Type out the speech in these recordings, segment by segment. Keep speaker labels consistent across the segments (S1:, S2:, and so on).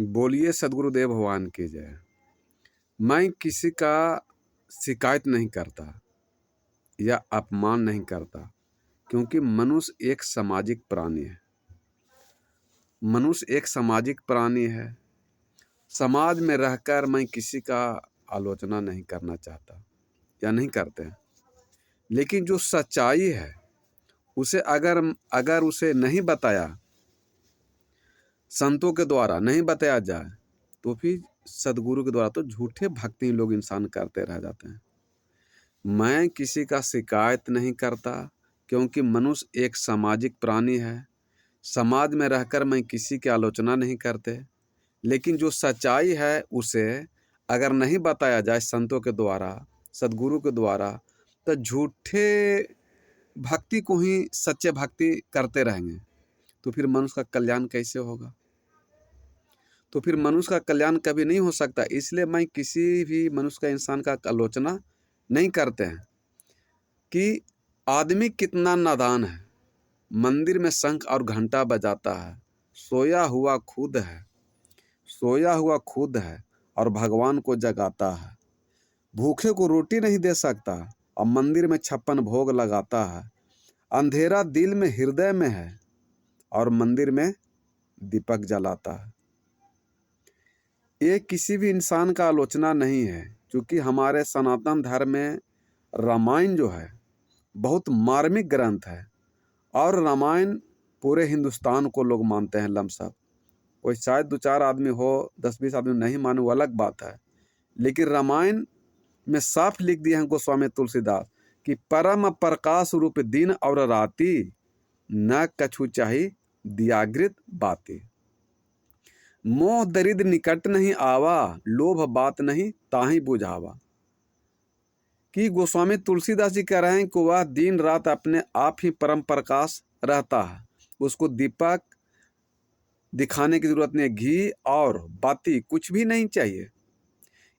S1: बोलिए सदगुरुदेव भगवान की जय। मैं किसी का शिकायत नहीं करता या अपमान नहीं करता, क्योंकि मनुष्य एक सामाजिक प्राणी है। मनुष्य एक सामाजिक प्राणी है। समाज में रहकर मैं किसी का आलोचना नहीं करना चाहता या नहीं करते हैं। लेकिन जो सच्चाई है उसे अगर उसे नहीं बताया, संतों के द्वारा नहीं बताया जाए, तो फिर सदगुरु के द्वारा तो झूठे भक्ति लोग इंसान करते रह जाते हैं। मैं किसी का शिकायत नहीं करता, क्योंकि मनुष्य एक सामाजिक प्राणी है। समाज में रहकर मैं किसी की आलोचना नहीं करते। लेकिन जो सच्चाई है उसे अगर नहीं बताया जाए संतों के द्वारा, सदगुरु के द्वारा, तो झूठे भक्ति को ही सच्चे भक्ति करते रहेंगे। तो फिर मनुष्य का कल्याण कैसे होगा? तो फिर मनुष्य का कल्याण कभी नहीं हो सकता। इसलिए मैं किसी भी मनुष्य का, इंसान का आलोचना नहीं करते हैं कि आदमी कितना नादान है। मंदिर में शंख और घंटा बजाता है, सोया हुआ खुद है, सोया हुआ खुद है और भगवान को जगाता है। भूखे को रोटी नहीं दे सकता और मंदिर में 56 भोग लगाता है। अंधेरा दिल में, हृदय में है और मंदिर में दीपक जलाता है। ये किसी भी इंसान का आलोचना नहीं है, क्योंकि हमारे सनातन धर्म में रामायण जो है बहुत मार्मिक ग्रंथ है। और रामायण पूरे हिंदुस्तान को लोग मानते हैं लमसम। कोई शायद 2-4 आदमी हो, 10-20 आदमी नहीं माने, वो अलग बात है। लेकिन रामायण में साफ लिख दिए हैं गोस्वामी तुलसीदास कि परम प्रकाश रूप दिन और राति, न कछु चाही दियागृत बाती। मोह दरिद्र निकट नहीं आवा, लोभ बात नहीं ताही बुझावा। कि गोस्वामी तुलसीदास जी कह रहे हैं कि वह दिन रात अपने आप ही परम प्रकाश रहता है। उसको दीपक दिखाने की जरूरत नहीं है, घी और बाती कुछ भी नहीं चाहिए।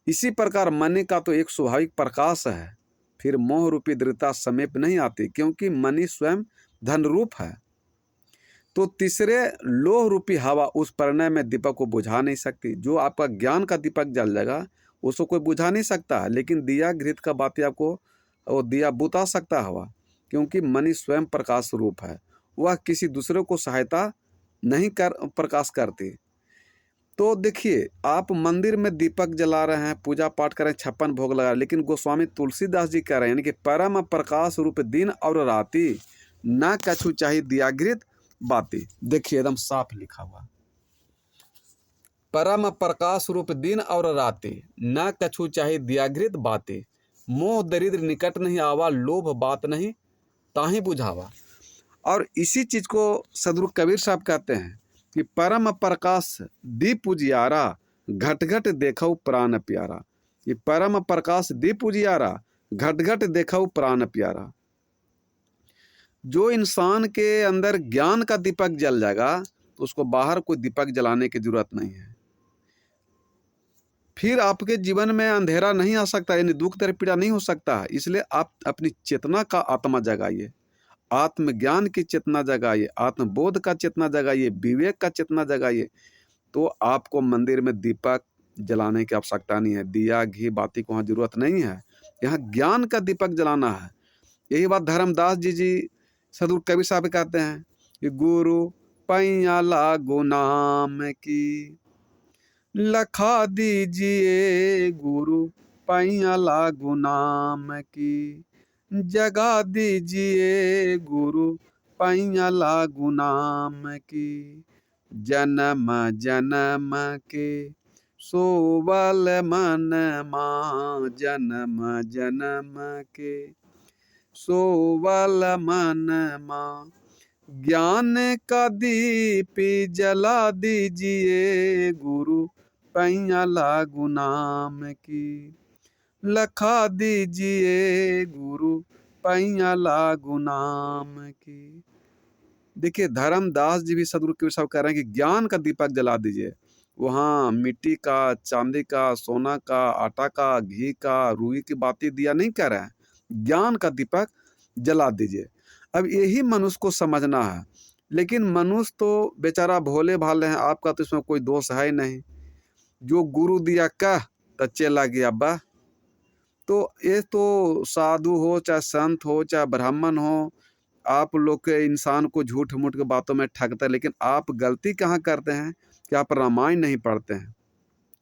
S1: इसी प्रकार मनि का तो एक स्वाभाविक प्रकाश है, फिर मोह रूपी दृढ़ता समीप नहीं आती, क्योंकि मनि स्वयं धन रूप है। तो तीसरे लोह रूपी हवा उस परिणय में दीपक को बुझा नहीं सकती। जो आपका ज्ञान का दीपक जल जाएगा उसको कोई बुझा नहीं सकता है। लेकिन दिया घृत का बाती आपको वो दिया बुता सकता है हवा, क्योंकि मनि स्वयं प्रकाश रूप है। वह किसी दूसरे को सहायता नहीं कर प्रकाश करती। तो देखिए, आप मंदिर में दीपक जला रहे हैं, पूजा पाठ कर रहे हैं, 56 भोग लगा रहे हैं, लेकिन गोस्वामी तुलसीदास जी कह रहे हैं कि परम प्रकाश रूप दिन और राति, न कछु चाही दियागृत बाती। देखिए एकदम साफ लिखा हुआ, परम प्रकाश रूप दिन और राति, न कछु चाही दियागृत बाती। मोह दरिद्र निकट नहीं आवा, लोभ बात नहीं ताही बुझावा। और इसी चीज को सदगुरु कबीर साहब कहते हैं कि परम प्रकाश दीप उजियारा, घट घट देखऊ प्राण प्यारा। ये परम प्रकाश दीप उजियारा, घट घट देखऊ प्राण प्यारा। जो इंसान के अंदर ज्ञान का दीपक जल जाएगा तो उसको बाहर कोई दीपक जलाने की जरूरत नहीं है। फिर आपके जीवन में अंधेरा नहीं आ सकता, यानी दुख दर्द पीड़ा नहीं हो सकता। इसलिए आप अपनी चेतना का आत्मा जगाइए, आत्मज्ञान की चेतना जगाइए, आत्मबोध का चेतना जगाइए, विवेक का चेतना जगाइए। तो आपको मंदिर में दीपक जलाने की आवश्यकता नहीं है, दिया घी बाती को वहाँ जरूरत नहीं है। यहाँ ज्ञान का दीपक जलाना है। यही बात धर्मदास जी सदगुरु कबीर साहब कहते हैं कि गुरु पैया लागो नाम की, लखा दीजिए गुरु पैया लागो नाम की, जगा दीजिए गुरु पैया लागो नाम की। जन्म जन्म के सोवल मन माँ, जन्म जन्म के सोवल मन माँ। ज्ञान का दीप जला दीजिए गुरु पैया लागो नाम की, लखा दीजिए गुरु पैया लागो नाम की। देखिए धर्मदास जी भी सदगुरु कबीर साहब कह रहे हैं कि ज्ञान का दीपक जला दीजिए। वहाँ मिट्टी का, चांदी का, सोना का, आटा का, घी का, रुई की बाती दिया नहीं कह रहे हैं। ज्ञान का दीपक जला दीजिए। अब यही मनुष्य को समझना है। लेकिन मनुष्य तो बेचारा भोले भाले हैं, आपका तो इसमें कोई दोष है ही नहीं। जो गुरु दिया कह तो चेला गया बह। तो ये तो साधु हो चाहे संत हो चाहे ब्राह्मण हो, आप लोग के इंसान को झूठ मूठ के बातों में ठगते हैं। लेकिन आप गलती कहाँ करते हैं कि आप रामायण नहीं पढ़ते हैं,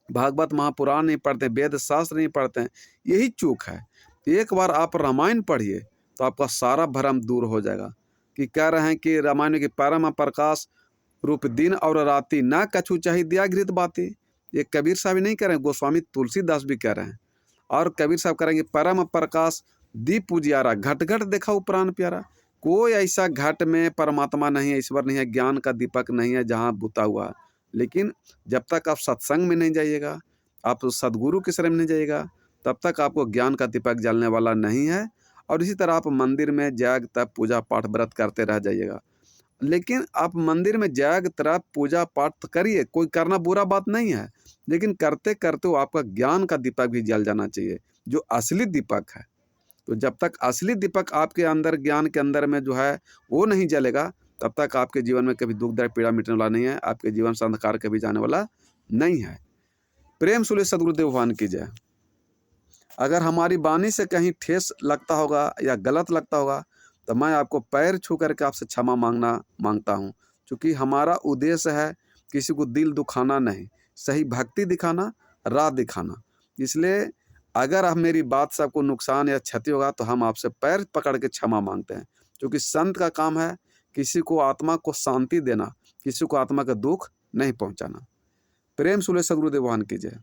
S1: भागवत महापुराण नहीं पढ़ते, वेद शास्त्र नहीं पढ़ते हैं। यही चूक है। एक बार आप रामायण पढ़िए तो आपका सारा भ्रम दूर हो जाएगा। कि कह रहे हैं कि रामायण के परम प्रकाश रूप दिन और राति, ना कछु चाही दिया घृत बाती। ये कबीर साहब ही नहीं कह रहे हैं, गोस्वामी तुलसीदास भी कह रहे हैं। और कबीर साहब करेंगे परम प्रकाश दीप उजियारा, घट घट देखा प्राण प्यारा। कोई ऐसा घट में परमात्मा नहीं है, ईश्वर नहीं है, ज्ञान का दीपक नहीं है जहाँ बुता हुआ। लेकिन जब तक आप सत्संग में नहीं जाइएगा, आप सदगुरु के शरण में नहीं जाइएगा, तब तक आपको ज्ञान का दीपक जलने वाला नहीं है। और इसी तरह आप मंदिर में जग तप पूजा पाठ व्रत करते रह जाइएगा। लेकिन आप मंदिर में जग तप पूजा पाठ तो करिए, कोई करना बुरा बात नहीं है। लेकिन करते करते वो आपका ज्ञान का दीपक भी जल जाना चाहिए, जो असली दीपक है। तो जब तक असली दीपक आपके अंदर ज्ञान के अंदर में जो है वो नहीं जलेगा, तब तक आपके जीवन में कभी दुख दर्द पीड़ा मिटने वाला नहीं है, आपके जीवन से अंधकार कभी जाने वाला नहीं है। प्रेम सुले सदगुरुदेव भगवान की जय। अगर हमारी वाणी से कहीं ठेस लगता होगा या गलत लगता होगा तो मैं आपको पैर छू करके आपसे क्षमा मांगता हूँ। क्योंकि हमारा उद्देश्य है किसी को दिल दुखाना नहीं, सही भक्ति दिखाना, राह दिखाना। इसलिए अगर आप मेरी बात से आपको नुकसान या क्षति होगा तो हम आपसे पैर पकड़ के क्षमा मांगते हैं। क्योंकि संत का काम है किसी को आत्मा को शांति देना, किसी को आत्मा का दुख नहीं पहुँचाना। प्रेम सुले सदगुरुदेव भगवान की जय।